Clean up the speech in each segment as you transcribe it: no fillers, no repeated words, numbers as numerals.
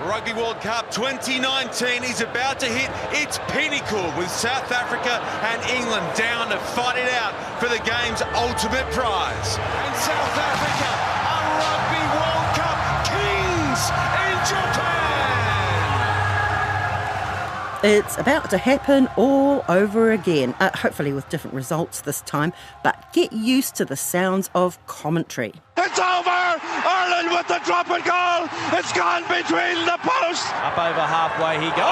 Rugby World Cup 2019 is about to hit its pinnacle with South Africa and England down to fight it out for the game's ultimate prize. And South Africa are Rugby World Cup kings in Japan! It's about to happen all over again, hopefully with different results this time, but get used to the sounds of commentary. It's over! Ireland with the drop and goal! It's gone between the posts! Up over halfway he goes. Oh!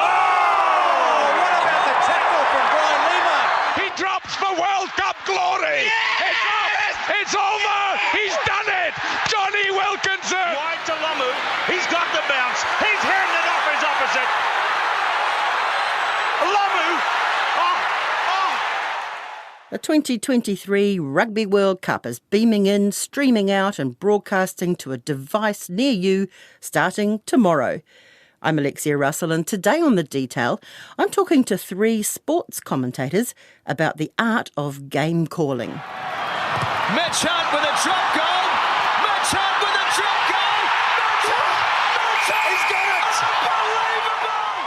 What about the tackle from Brian Lima? He drops for World Cup glory! Yes! It's over! He's done it! Johnny Wilkinson! Wide to Lamu. He's got the bounce. He's handed off his opposite. Lamu! The 2023 Rugby World Cup is beaming in, streaming out and broadcasting to a device near you starting tomorrow. I'm Alexia Russell, and today on The Detail, I'm talking to three sports commentators about the art of game calling. Mitch Hunt with a drop goal. Mitch Hunt with a drop goal. Mitch Hunt! He's got it! Unbelievable!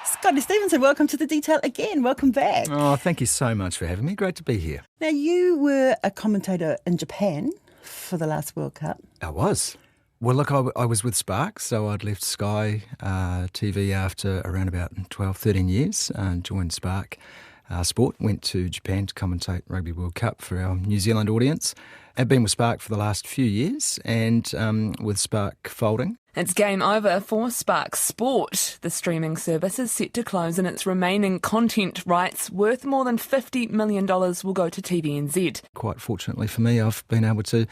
Scotty Stevenson, welcome to The Detail again. Welcome back. Oh, thank you so much for having me. Great to be here. Now, you were a commentator in Japan for the last World Cup. I was. Well, look, I was with Spark, so I'd left Sky TV after around about 12, 13 years, joined Spark Sport, went to Japan to commentate Rugby World Cup for our New Zealand audience. I've been with Spark for the last few years, and with Spark folding. It's game over for Spark Sport. The streaming service is set to close and its remaining content rights worth more than $50 million will go to TVNZ. Quite fortunately for me, I've been able to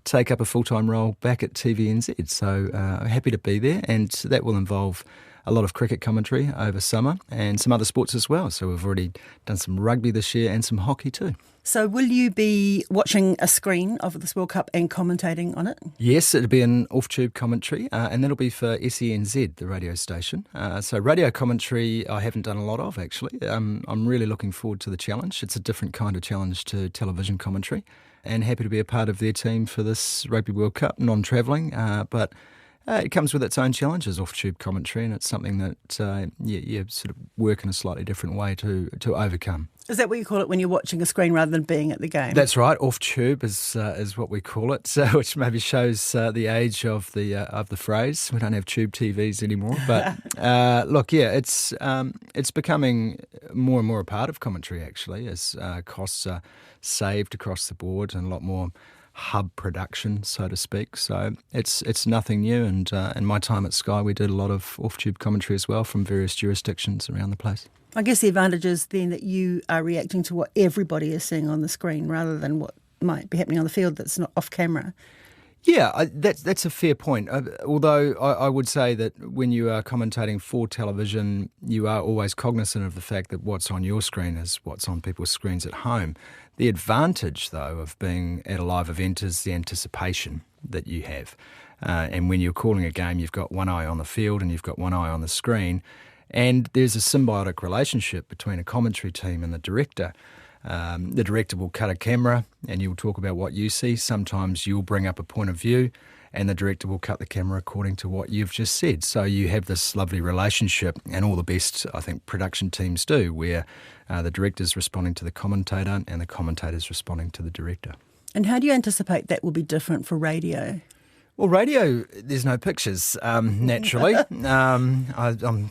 take up a full-time role back at TVNZ, so I'm happy to be there, and that will involve a lot of cricket commentary over summer and some other sports as well. So we've already done some rugby this year and some hockey too. So will you be watching a screen of this World Cup and commentating on it? Yes, it'll be an off-tube commentary, and that'll be for SENZ, the radio station. So radio commentary I haven't done a lot of, actually. I'm really looking forward to the challenge. It's a different kind of challenge to television commentary, and happy to be a part of their team for this Rugby World Cup, non-travelling, but it comes with its own challenges, off-tube commentary, and it's something that you sort of work in a slightly different way to overcome. Is that what you call it when you're watching a screen rather than being at the game? That's right. Off-tube is what we call it, which maybe shows the age of the phrase. We don't have tube TVs anymore, but look, yeah, it's becoming more and more a part of commentary actually, as costs are saved across the board and a lot more hub production, so to speak. So it's nothing new, and in my time at Sky we did a lot of off-tube commentary as well from various jurisdictions around the place. I guess the advantage is then that you are reacting to what everybody is seeing on the screen rather than what might be happening on the field that's not off camera. Yeah, that's a fair point. Although I would say that when you are commentating for television, you are always cognizant of the fact that what's on your screen is what's on people's screens at home. The advantage, though, of being at a live event is the anticipation that you have. And when you're calling a game, you've got one eye on the field and you've got one eye on the screen. And there's a symbiotic relationship between a commentary team and the director. The director will cut a camera and you'll talk about what you see. Sometimes you'll bring up a point of view and the director will cut the camera according to what you've just said. So you have this lovely relationship, and all the best, I think, production teams do, where the director's responding to the commentator and the commentator's responding to the director. And how do you anticipate that will be different for radio? Well, radio, there's no pictures, naturally. More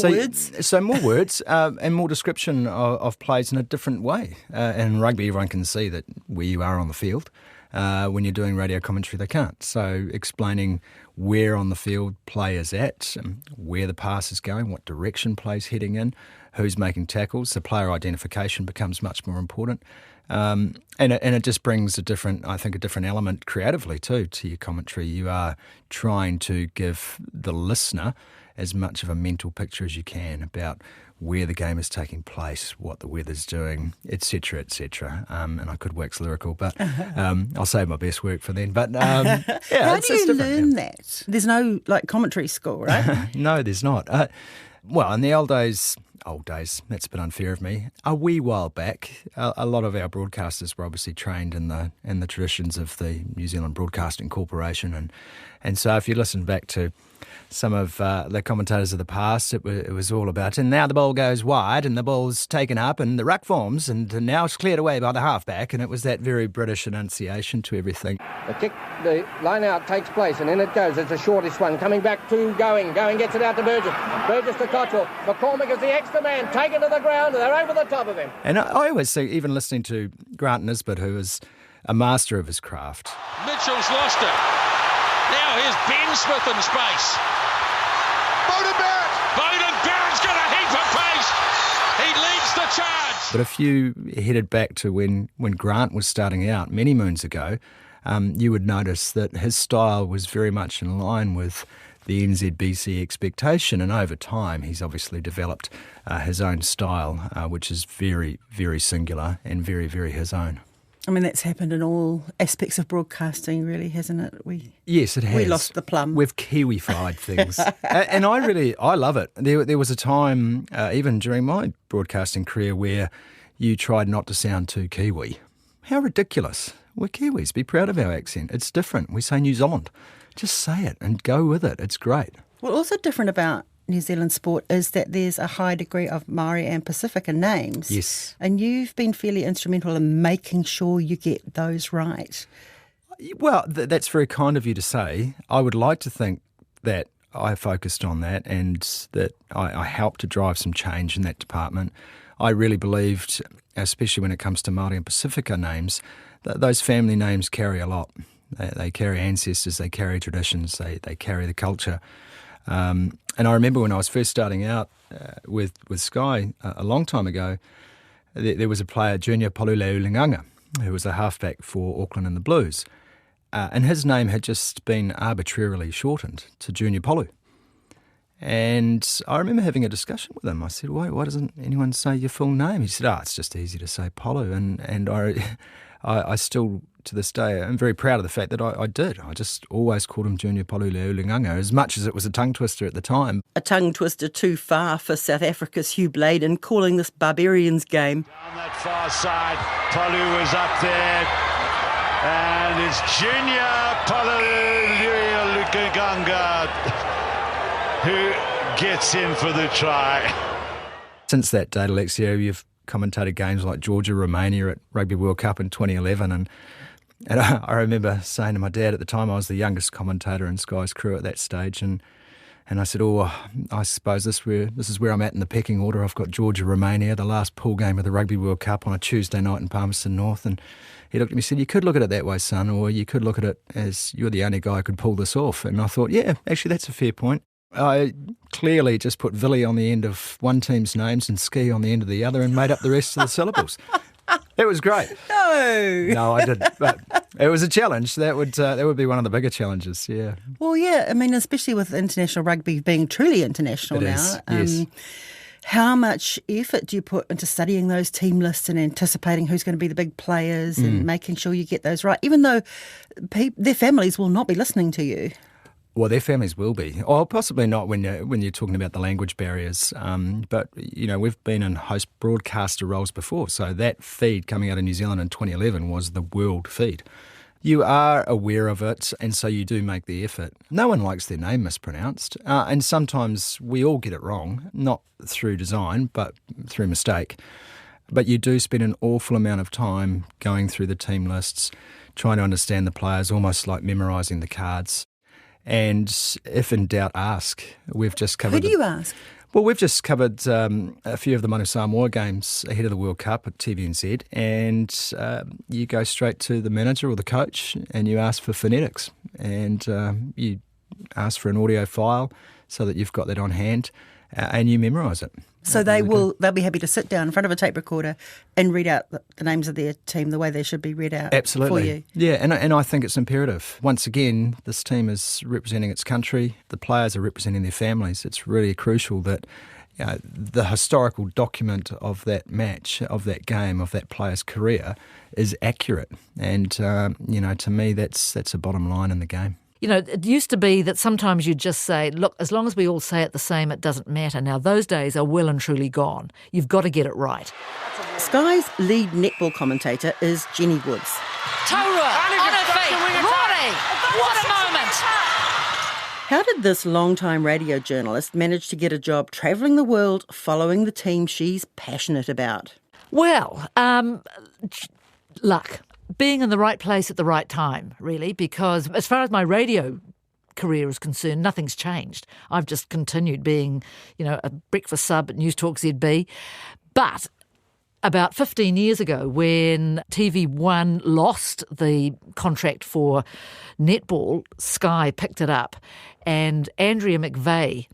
words? So more words and more description of plays in a different way. In rugby, everyone can see that where you are on the field. When you're doing radio commentary, they can't. So explaining where on the field play is at, where the pass is going, what direction play's heading in, who's making tackles. The player identification becomes much more important. And it just brings a different element creatively too to your commentary. You are trying to give the listener as much of a mental picture as you can about where the game is taking place, what the weather's doing, etc., etc. And I could wax lyrical, but I'll save my best work for then. But yeah, how do you learn that? There's no commentary school, right? No, there's not. Well, in the old days, that's a bit unfair of me. A wee while back, a lot of our broadcasters were obviously trained in the traditions of the New Zealand Broadcasting Corporation, and so if you listen back to some of the commentators of the past, it was all about, and now the ball goes wide and the ball's taken up and the ruck forms and now it's cleared away by the halfback, and it was that very British enunciation to everything. The line out takes place and in it goes. It's a shortish one coming back to Going. Going gets it out to Burgess. Burgess to Cottrell. McCormick is the extra man, taken to the ground, and they're over the top of him. And I always see, even listening to Grant Nisbet, who is a master of his craft. Mitchell's lost it. Now here's Ben Smith in space. Bowden Barrett's got a heap of pace. He leads the charge. But if you headed back to when Grant was starting out many moons ago, you would notice that his style was very much in line with the NZBC expectation, and over time he's obviously developed his own style, which is very, very singular and very, very his own. I mean, that's happened in all aspects of broadcasting, really, hasn't it? Yes, it has. We lost the plum. We've Kiwified things. And I love it. There was a time, even during my broadcasting career, where you tried not to sound too Kiwi. How ridiculous. We're Kiwis. Be proud of our accent. It's different. We say New Zealand. Just say it and go with it. It's great. Well, also different about New Zealand sport is that there's a high degree of Māori and Pacifica names. Yes. And you've been fairly instrumental in making sure you get those right. Well, that's very kind of you to say. I would like to think that I focused on that and that I helped to drive some change in that department. I really believed, especially when it comes to Māori and Pacifica names, that those family names carry a lot. They carry ancestors, they carry traditions, they carry the culture. And I remember when I was first starting out with Sky a long time ago, there was a player, Junior Poluleulingaga, who was a halfback for Auckland and the Blues. And his name had just been arbitrarily shortened to Junior Polu. And I remember having a discussion with him. I said, why doesn't anyone say your full name? He said, it's just easy to say Polu. And I still, to this day, I'm very proud of the fact that I did. I just always called him Junior Poluleulingaga, as much as it was a tongue twister at the time. A tongue twister too far for South Africa's Hugh Bladen, calling this Barbarians game. On that far side, Polu is up there, and it's Junior Poluleulingaga who gets in for the try. Since that date, Alexia, you've commentated games like Georgia-Romania at Rugby World Cup in 2011, and I remember saying to my dad at the time, I was the youngest commentator in Sky's crew at that stage, and I said, I suppose this is where I'm at in the pecking order. I've got Georgia-Romania, the last pool game of the Rugby World Cup on a Tuesday night in Palmerston North, and he looked at me and said, you could look at it that way, son, or you could look at it as you're the only guy who could pull this off. And I thought, yeah, actually that's a fair point. I clearly just put Villy on the end of one team's names and Ski on the end of the other and made up the rest of the syllables. It was great. No, I didn't. But it was a challenge. That would be one of the bigger challenges, yeah. Well, yeah, I mean, especially with international rugby being truly international now. Yes. How much effort do you put into studying those team lists and anticipating who's going to be the big players and making sure you get those right, even though their families will not be listening to you? Well, their families will be. Or possibly not when you're talking about the language barriers. But, we've been in host broadcaster roles before. So that feed coming out of New Zealand in 2011 was the world feed. You are aware of it, and so you do make the effort. No one likes their name mispronounced. And sometimes we all get it wrong, not through design, but through mistake. But you do spend an awful amount of time going through the team lists, trying to understand the players, almost like memorising the cards. And if in doubt, ask. We've just covered. Who do you ask? Well, we've just covered a few of the Manu Samoa games ahead of the World Cup at TVNZ, and you go straight to the manager or the coach and you ask for phonetics, and you ask for an audio file so that you've got that on hand, and you memorise it. So they'll be happy to sit down in front of a tape recorder and read out the names of their team the way they should be read out. Absolutely. For you. Yeah, and I think it's imperative. Once again, this team is representing its country. The players are representing their families. It's really crucial that the historical document of that match, of that game, of that player's career is accurate. And, to me, that's a bottom line in the game. It used to be that sometimes you'd just say, look, as long as we all say it the same, it doesn't matter. Now, those days are well and truly gone. You've got to get it right. Sky's lead netball commentator is Jenny Woods. Taurua, on her feet, Rory, what a moment. How did this long-time radio journalist manage to get a job travelling the world following the team she's passionate about? Well, luck. Being in the right place at the right time, really, because as far as my radio career is concerned, nothing's changed. I've just continued being, a breakfast sub at News Talk ZB. But about 15 years ago, when TV1 lost the contract for netball, Sky picked it up, and Andrea McVeigh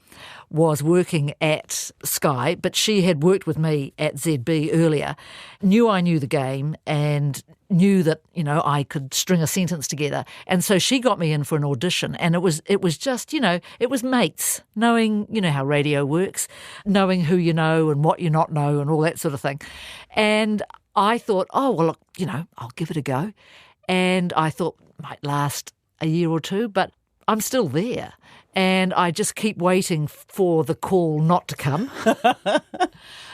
was working at Sky, but she had worked with me at ZB earlier, knew I knew the game and knew that, I could string a sentence together. And so she got me in for an audition, and it was just, it was mates, knowing, how radio works, knowing who you know and what you not know and all that sort of thing. And I thought, oh, well, look, I'll give it a go. And I thought it might last a year or two, but I'm still there. And I just keep waiting for the call not to come.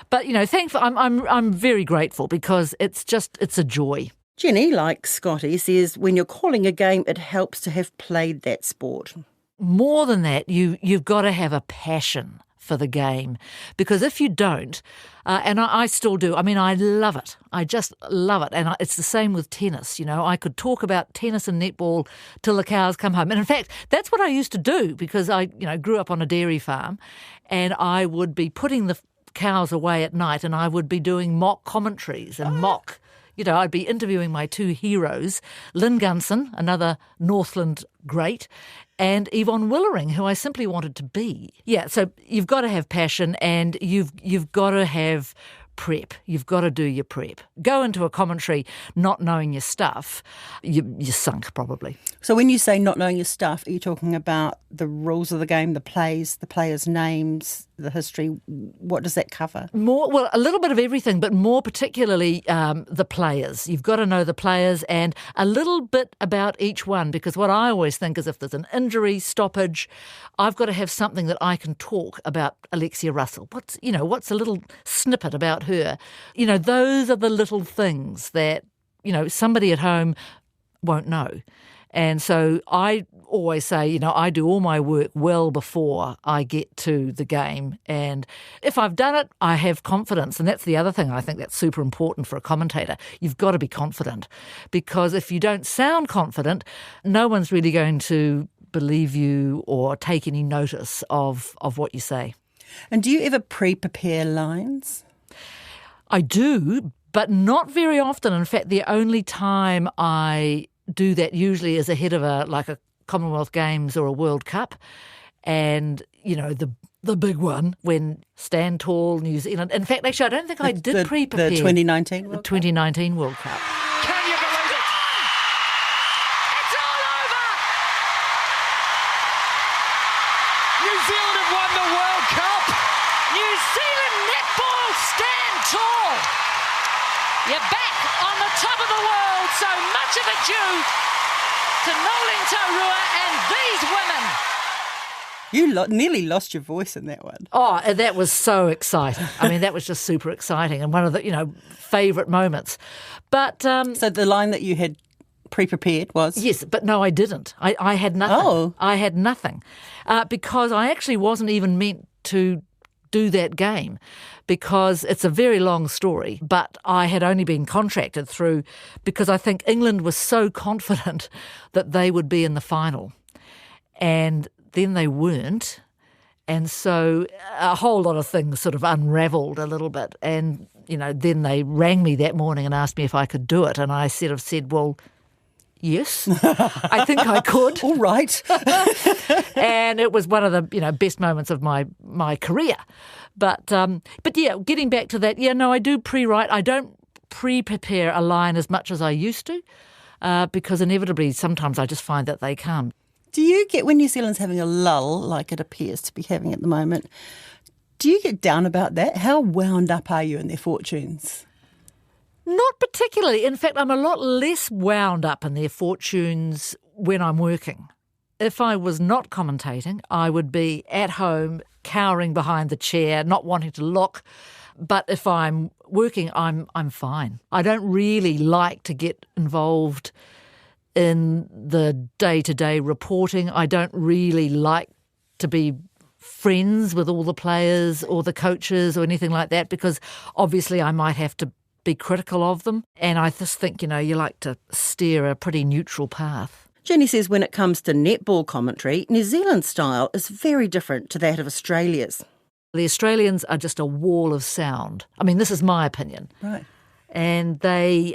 But, thankfully, I'm very grateful because it's a joy. Jenny, like Scotty, says when you're calling a game, it helps to have played that sport. More than that, you've got to have a passion for the game, because if you don't, and I still do, I love it. I just love it. And it's the same with tennis. I could talk about tennis and netball till the cows come home. And in fact, that's what I used to do, because I, grew up on a dairy farm, and I would be putting the cows away at night, and I would be doing mock commentaries and I'd be interviewing my two heroes, Lynn Gunson, another Northland great, and Yvonne Willering, who I simply wanted to be. Yeah, so you've got to have passion, and you've got to have prep. You've got to do your prep. Go into a commentary not knowing your stuff, you're sunk probably. So when you say not knowing your stuff, are you talking about the rules of the game, the plays, the players' names, the history? What does that cover? Well, a little bit of everything, but more particularly the players. You've got to know the players and a little bit about each one, because what I always think is if there's an injury, stoppage, I've got to have something that I can talk about Alexia Russell. What's a little snippet about her? Those are the little things that, somebody at home won't know. And so I always say, I do all my work well before I get to the game. And if I've done it, I have confidence. And that's the other thing I think that's super important for a commentator. You've got to be confident, because if you don't sound confident, no one's really going to believe you or take any notice of what you say. And do you ever pre-prepare lines? I do, but not very often. In fact, the only time I do that usually is ahead of a Commonwealth Games or a World Cup, and the big one when Stand Tall, New Zealand. In fact, actually, I don't think I did pre-prepare the 2019 World Cup. 2019 World Cup. Can you believe it? It's all over! New Zealand have won the World Cup. New Zealand netball stand tall. You're back on the top of the world, so much of it due to Noeline Taurua and these women. You nearly lost your voice in that one. Oh, that was so exciting. That was just super exciting and one of the, favourite moments. But so the line that you had pre-prepared was? Yes, but no, I didn't. I had nothing. Oh. I had nothing because I actually wasn't even meant to do that game, because it's a very long story, but I had only been contracted through because I think England was so confident that they would be in the final, and then they weren't, and so a whole lot of things sort of unravelled a little bit, and then they rang me that morning and asked me if I could do it, and I said, well, yes, I think I could. All right. And it was one of the best moments of my career. But yeah, getting back to that, I do pre-write. I don't pre-prepare a line as much as I used to, because inevitably sometimes I just find that they come. Do you get, when New Zealand's having a lull, like it appears to be having at the moment, do you get down about that? How wound up are you in their fortunes? Not particularly. In fact, I'm a lot less wound up in their fortunes when I'm working. If I was not commentating, I would be at home, cowering behind the chair, not wanting to look. But if I'm working, I'm fine. I don't really like to get involved in the day-to-day reporting. I don't really like to be friends with all the players or the coaches or anything like that, because obviously I might have to be critical of them. And I just think, you like to steer a pretty neutral path. Jenny says when it comes to netball commentary, New Zealand's style is very different to that of Australia's. The Australians are just a wall of sound. I mean, this is my opinion. Right. And they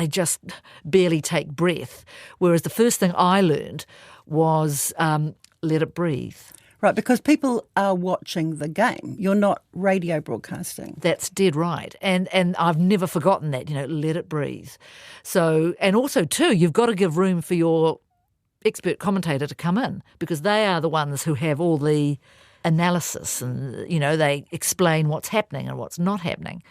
just barely take breath. Whereas the first thing I learned was let it breathe. Right, because people are watching the game. You're not radio broadcasting. That's dead right. And I've never forgotten that, let it breathe. So, and also too, you've got to give room for your expert commentator to come in, because they are the ones who have all the analysis and, they explain what's happening and what's not happening.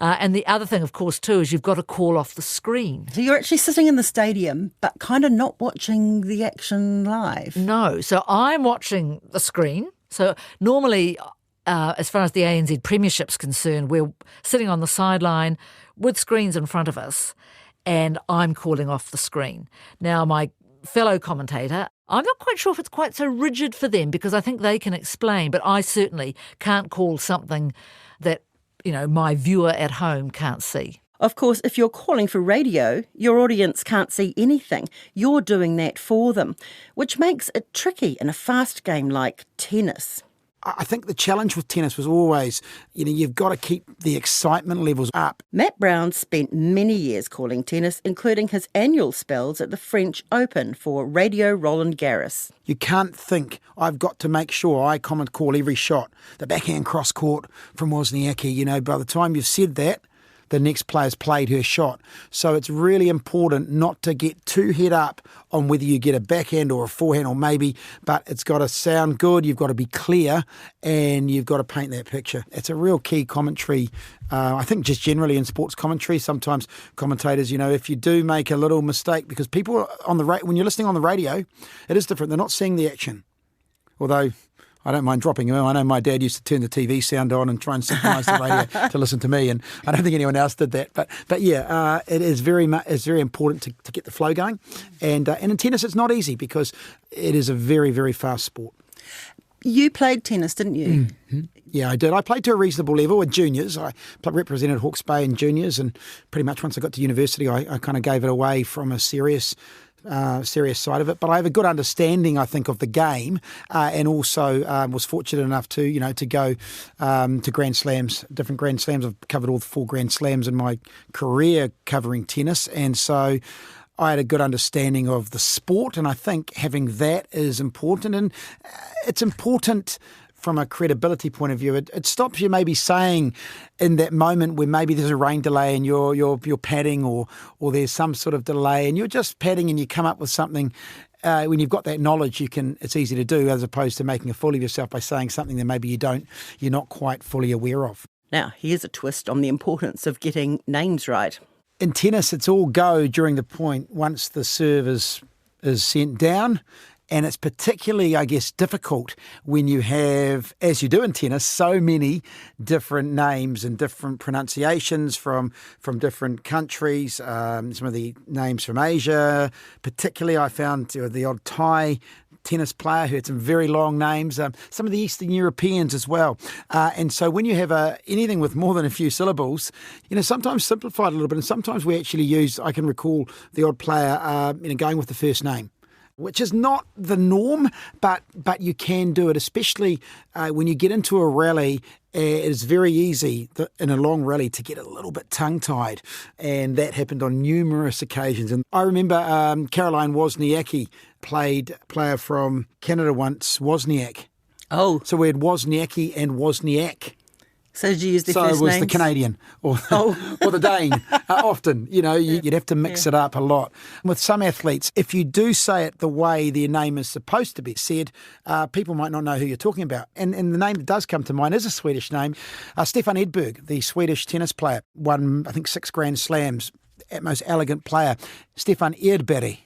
And the other thing, of course, too, is you've got to call off the screen. So you're actually sitting in the stadium, but kind of not watching the action live. No. So I'm watching the screen. So normally, as far as the ANZ Premiership's concerned, we're sitting on the sideline with screens in front of us, and I'm calling off the screen. Now, my fellow commentator, I'm not quite sure if it's quite so rigid for them, because I think they can explain, but I certainly can't call something that my viewer at home can't see. Of course, if you're calling for radio, your audience can't see anything. You're doing that for them, which makes it tricky in a fast game like tennis. I think the challenge with tennis was always, you've got to keep the excitement levels up. Matt Brown spent many years calling tennis, including his annual spells at the French Open for Radio Roland Garros. You can't think, I've got to make sure I call every shot, the backhand cross court from Wozniacki. By the time you've said that, the next player's played her shot. So it's really important not to get too head up on whether you get a backhand or a forehand or maybe, but it's got to sound good, you've got to be clear, and you've got to paint that picture. It's a real key commentary. I think just generally in sports commentary, sometimes commentators, if you do make a little mistake, because people on when you're listening on the radio, it is different. They're not seeing the action. Although I don't mind dropping him. I know my dad used to turn the TV sound on and try and synchronise the radio to listen to me, and I don't think anyone else did that. But yeah, it is very important to get the flow going, and in tennis it's not easy because it is a very, very fast sport. You played tennis, didn't you? Mm-hmm. Yeah, I did. I played to a reasonable level with juniors. I represented Hawke's Bay in juniors, and pretty much once I got to university, I kind of gave it away from a serious side of it, but I have a good understanding, I think, of the game, and also was fortunate enough to go to Grand Slams, different Grand Slams. I've covered all the 4 Grand Slams in my career covering tennis, and so I had a good understanding of the sport, and I think having that is important, and it's important from a credibility point of view. It stops you maybe saying in that moment where maybe there's a rain delay and you're padding or there's some sort of delay and you're just padding and you come up with something. When you've got that knowledge, it's easy to do, as opposed to making a fool of yourself by saying something that maybe you're not quite fully aware of. Now, here's a twist on the importance of getting names right. In tennis, it's all go during the point once the serve is sent down. And it's particularly, I guess, difficult when you have, as you do in tennis, so many different names and different pronunciations from different countries. Some of the names from Asia, particularly I found the odd Thai tennis player who had some very long names, some of the Eastern Europeans as well. And so when you have anything with more than a few syllables, sometimes simplified a little bit. And sometimes we actually I can recall the odd player, going with the first name, which is not the norm, but you can do it, especially when you get into a rally. It is very easy in a long rally to get a little bit tongue-tied, and that happened on numerous occasions. And I remember Caroline Wozniacki played a player from Canada once, Wozniak. Oh. So we had Wozniacki and Wozniak. So did you use the first names? So it was the Canadian or the Dane. Often, you'd have to mix it up a lot. With some athletes, if you do say it the way their name is supposed to be said, people might not know who you're talking about. And the name that does come to mind is a Swedish name. Stefan Edberg, the Swedish tennis player, won, I think, 6 Grand Slams, most elegant player. Stefan Edberg.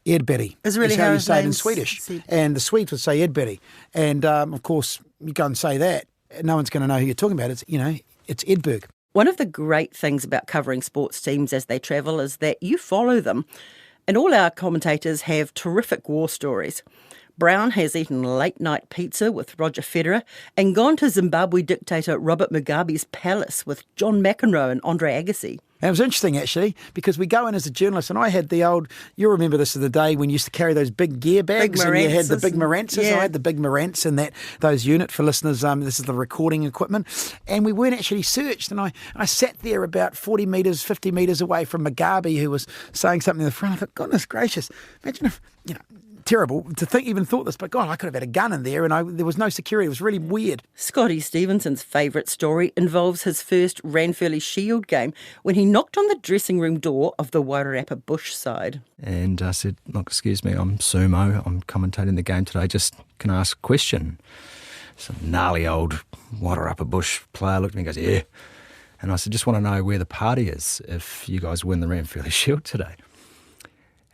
Edberg is really how you say it in Swedish. And the Swedes would say Edberg. And, of course, you go and say that, no one's going to know who you're talking about. It's Edberg. One of the great things about covering sports teams as they travel is that you follow them. And all our commentators have terrific war stories. Brown has eaten late-night pizza with Roger Federer and gone to Zimbabwe dictator Robert Mugabe's palace with John McEnroe and Andre Agassi. And it was interesting, actually, because we go in as a journalist, and I had the old, you remember this of the day when you used to carry those big gear bags, and you had the big Marantzas. Yeah. I had the big Marantz and those unit for listeners. This is the recording equipment. And we weren't actually searched. And I sat there about 40 metres, 50 metres away from Mugabe, who was saying something in the front. I thought, goodness gracious, imagine if, terrible to think, even thought this, but God, I could have had a gun in there and there was no security. It was really weird. Scotty Stevenson's favourite story involves his first Ranfurly Shield game when he knocked on the dressing room door of the Wairarapa Bush side. And I said, look, excuse me, I'm Sumo, I'm commentating the game today, just can I ask a question? Some gnarly old Wairarapa Bush player looked at me and goes, yeah. And I said, just want to know where the party is if you guys win the Ranfurly Shield today.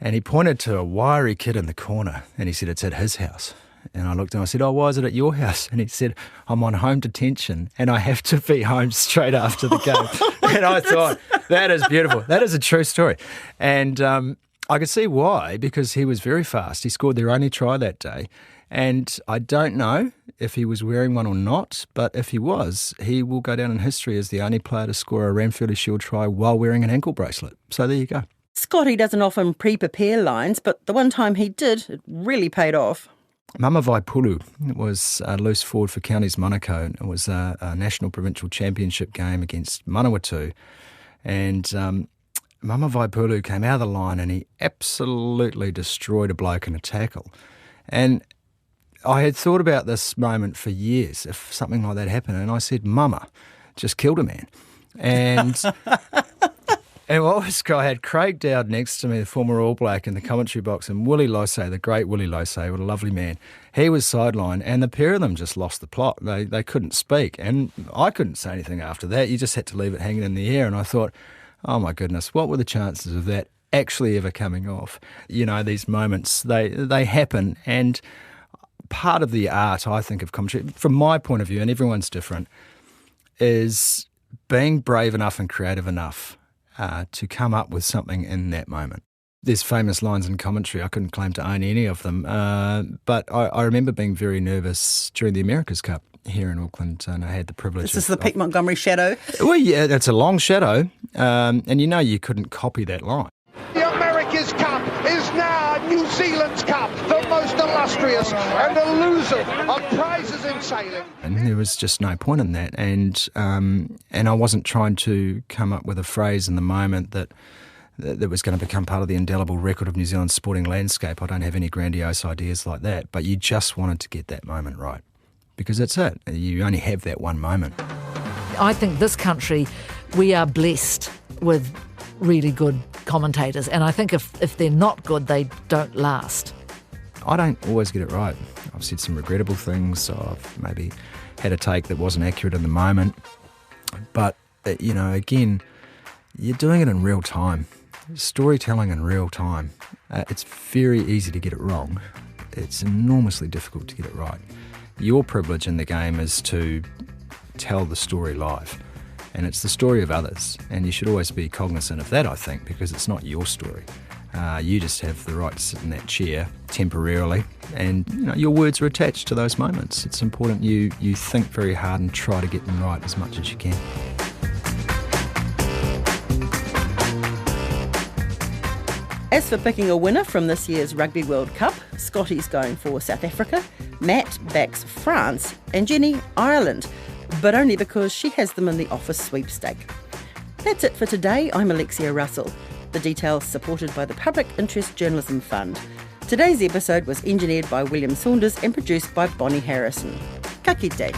And he pointed to a wiry kid in the corner and he said, it's at his house. And I looked and I said, oh, why is it at your house? And he said, I'm on home detention and I have to be home straight after the game. And I thought, that is beautiful. That is a true story. And I could see why, because he was very fast. He scored their only try that day. And I don't know if he was wearing one or not, but if he was, he will go down in history as the only player to score a Ranfurly Shield try while wearing an ankle bracelet. So there you go. Scotty doesn't often pre-prepare lines, but the one time he did, it really paid off. Mama Vaipulu was a loose forward for Counties Manukau. It was a national provincial championship game against Manawatu. And Mama Vaipulu came out of the line and he absolutely destroyed a bloke in a tackle. And I had thought about this moment for years, if something like that happened. And I said, Mama just killed a man. And... And I had Craig Dowd next to me, the former All Black, in the commentary box, and Willie Losay, the great Willie Losay, what a lovely man. He was sidelined, and the pair of them just lost the plot. They couldn't speak, and I couldn't say anything after that. You just had to leave it hanging in the air, and I thought, oh my goodness, what were the chances of that actually ever coming off? These moments, they happen, and part of the art, I think, of commentary, from my point of view, and everyone's different, is being brave enough and creative enough to come up with something in that moment. There's famous lines in commentary. I couldn't claim to own any of them, but I remember being very nervous during the America's Cup here in Auckland, and I had the privilege Is this the Pete Montgomery shadow? Well, yeah, it's a long shadow, and you couldn't copy that line. The America's Cup is now New Zealand's Cup, the most illustrious and elusive of prizes in sailing. And there was just no point in that, and I wasn't trying to come up with a phrase in the moment that was going to become part of the indelible record of New Zealand's sporting landscape. I don't have any grandiose ideas like that, but you just wanted to get that moment right, because that's it. You only have that one moment. I think this country, we are blessed with really good commentators, and I think if they're not good, they don't last. I don't always get it right. I've said some regrettable things. I've maybe had a take that wasn't accurate in the moment. But, again, you're doing it in real time. Storytelling in real time. It's very easy to get it wrong. It's enormously difficult to get it right. Your privilege in the game is to tell the story live. And it's the story of others. And you should always be cognizant of that, I think, because it's not your story. You just have the right to sit in that chair temporarily, and your words are attached to those moments. It's important you think very hard and try to get them right as much as you can. As for picking a winner from this year's Rugby World Cup, Scotty's going for South Africa, Matt backs France, and Jenny Ireland, but only because she has them in the office sweepstake. That's it for today. I'm Alexia Russell. The details supported by the Public Interest Journalism Fund. Today's episode was engineered by William Saunders and produced by Bonnie Harrison. Ka kite.